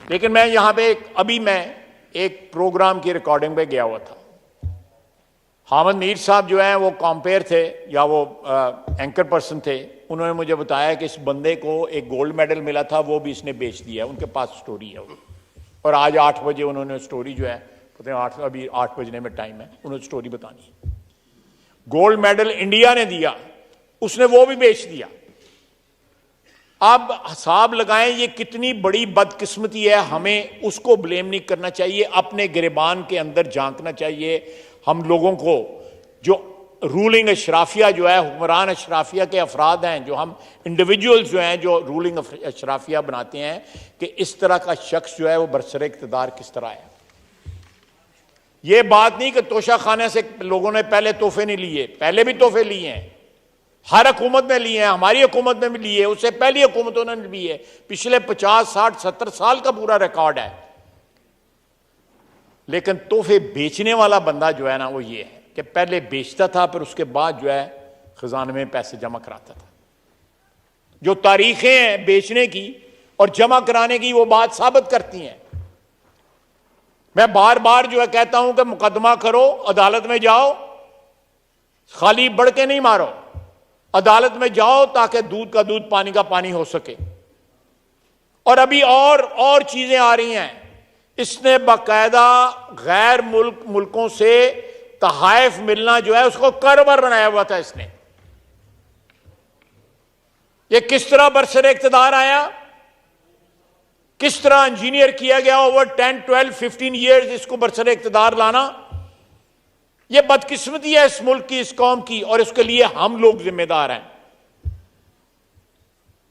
لیکن میں یہاں پہ ابھی میں ایک پروگرام کی ریکارڈنگ پہ گیا ہوا تھا. حامد میر صاحب جو ہیں وہ کمپیئر تھے یا وہ اینکر پرسن تھے. انہوں نے مجھے بتایا کہ اس بندے کو ایک گولڈ میڈل ملا تھا, وہ بھی اس نے بیچ دیا. ان کے پاس سٹوری ہے وہ, اور آج 8 بجے انہوں نے سٹوری جو ہے, پتہ نہیں ابھی 8 بجنے میں ٹائم ہے, انہوں نے سٹوری بتانی ہے. گولڈ میڈل انڈیا نے دیا, اس نے وہ بھی بیچ دیا. اب حساب لگائیں یہ کتنی بڑی بدقسمتی ہے. ہمیں اس کو بلیم نہیں کرنا چاہیے, اپنے گریبان کے اندر جھانکنا چاہیے. ہم لوگوں کو جو رولنگ اشرافیہ جو ہے, حکمران اشرافیہ کے افراد ہیں, جو ہم انڈیویجولز جو ہیں جو رولنگ اشرافیہ بناتے ہیں, کہ اس طرح کا شخص جو ہے وہ برسر اقتدار کس طرح ہے. یہ بات نہیں کہ توشہ خانے سے لوگوں نے پہلے تحفے نہیں لیے, پہلے بھی تحفے لیے ہیں, ہر حکومت میں لیے ہیں, ہماری حکومت میں بھی لیے, اس سے پہلی حکومتوں نے بھی ہے. پچھلے 50 60 70 سال کا پورا ریکارڈ ہے. لیکن تحفے بیچنے والا بندہ جو ہے نا, وہ یہ ہے کہ پہلے بیچتا تھا, پھر اس کے بعد جو ہے خزانے میں پیسے جمع کراتا تھا. جو تاریخیں ہیں بیچنے کی اور جمع کرانے کی, وہ بات ثابت کرتی ہیں. میں بار بار جو ہے کہتا ہوں کہ مقدمہ کرو, عدالت میں جاؤ, خالی بڑھ کے نہیں مارو, عدالت میں جاؤ تاکہ دودھ کا دودھ پانی کا پانی ہو سکے. اور ابھی اور چیزیں آ رہی ہیں. اس نے باقاعدہ غیر ملکوں سے تحائف ملنا جو ہے اس کو کاروبار بنایا ہوا تھا اس نے. یہ کس طرح برسر اقتدار آیا, کس طرح انجینئر کیا گیا اوور 10 12 15 ایئرز اس کو برسر اقتدار لانا. یہ بدقسمتی ہے اس ملک کی, اس قوم کی, اور اس کے لیے ہم لوگ ذمہ دار ہیں.